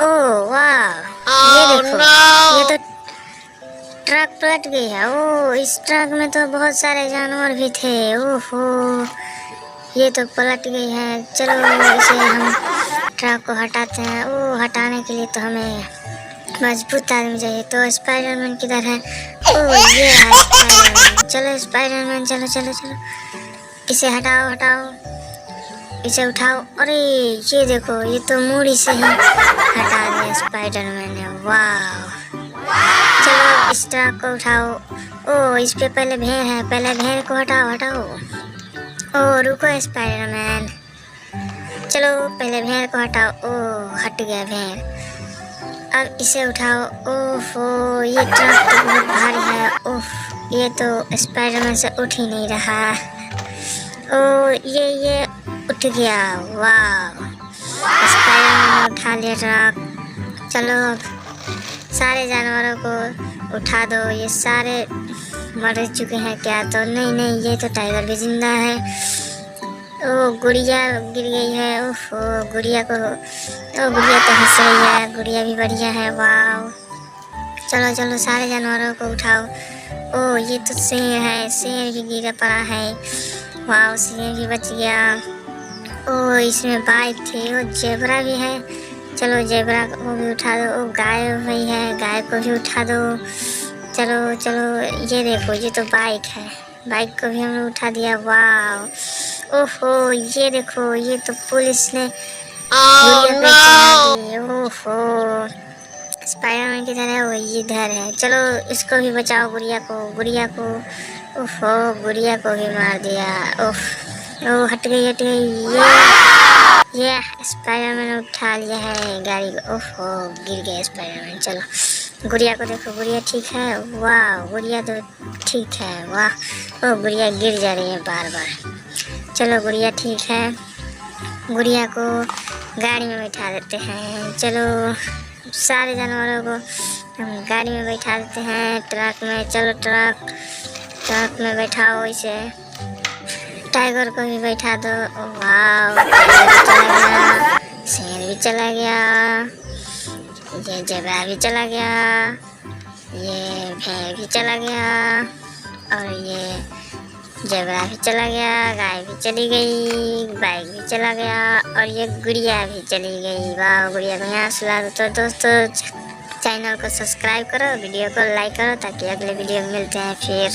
ओह वाह, ये देखो ये तो ट्रक पलट गई है। ओह, इस ट्रक में तो बहुत सारे जानवर भी थे। ओहो, ये तो पलट गई है। चलो इसे हम ट्रक को हटाते हैं। ओह, हटाने के लिए तो हमें मजबूत आदमी चाहिए। तो स्पाइडरमैन किधर है? ओह, ये है स्पाइडरमैन। चलो स्पाइडरमैन, चलो चलो चलो, इसे हटाओ हटाओ, इसे उठाओ। अरे ये देखो, ये तो मूड़ी से ही हटा दिया स्पाइडरमैन ने। वाह, चलो इस ट्रक को उठाओ। ओह, इस पे पहले भेड़ है, पहले भेड़ को हटाओ हटाओ। ओह रुको स्पाइडरमैन, चलो पहले भेड़ को हटाओ। ओह, हट गया भेड़। अब इसे उठाओ। ओहो, ये ट्रक तो बहुत भारी है। ओह, ये तो स्पाइडरमैन से उठ ही नहीं रहा। ओह, ये उठ गया। वाह, स्पाइडरमैन ने उठा लिया ट्रक। चलो अब सारे जानवरों को उठा दो। ये सारे मर चुके हैं क्या? तो नहीं नहीं, ये तो टाइगर भी जिंदा है। ओ गुड़िया गिर गई है। ओहो, गुड़िया को, ओ गुड़िया तो हंस रही है, गुड़िया भी बढ़िया है। वाह, चलो चलो सारे जानवरों को उठाओ। ओ ये तो शेर है, शेर भी गिरा पड़ा है। वाह, शेर भी बच गया। ओ इसमें बाइक थी। ओ जेबरा भी है, चलो जेबरा को भी उठा दो। ओ गाय भी है, गाय को भी उठा दो। चलो चलो, ये देखो ये तो बाइक है, बाइक को भी हमने उठा दिया। वाह, ओहो ये देखो, ये तो पुलिस ने गुड़िया पे चढ़ा दी। ओहो, स्पाइडरमैन किधर है? वो इधर है। चलो इसको भी बचाओ, गुड़िया को, गुड़िया को। ओहो, गुड़िया को भी मार दिया। ओह, ओ हट गई हट गई। ये स्पाइडरमैन उठा लिया है गाड़ी को। ओहो, गिर गया स्पाइडरमैन। चलो गुड़िया को देखो, गुड़िया ठीक है। वाह, गुड़िया तो ठीक है। वाह, ओ गुड़िया गिर जा रही है बार बार। चलो गुड़िया ठीक है, गुड़िया को गाड़ी में बैठा देते हैं। चलो सारे जानवरों को हम गाड़ी में बैठा देते हैं, ट्रक में। चलो ट्रक में बैठाओ इसे। टाइगर को भी बैठा दो। वाह, शेर भी चला गया, ये जेबरा भी चला गया, ये भेड़ भी चला गया, और ये जेबरा भी चला गया, गाय भी चली गई, बाइक भी चला गया, और ये गुड़िया भी चली गई। वाह, गुड़िया को यहाँ सुला दो। तो दोस्तों चैनल को सब्सक्राइब करो, वीडियो को लाइक करो, ताकि अगले वीडियो में मिलते हैं फिर।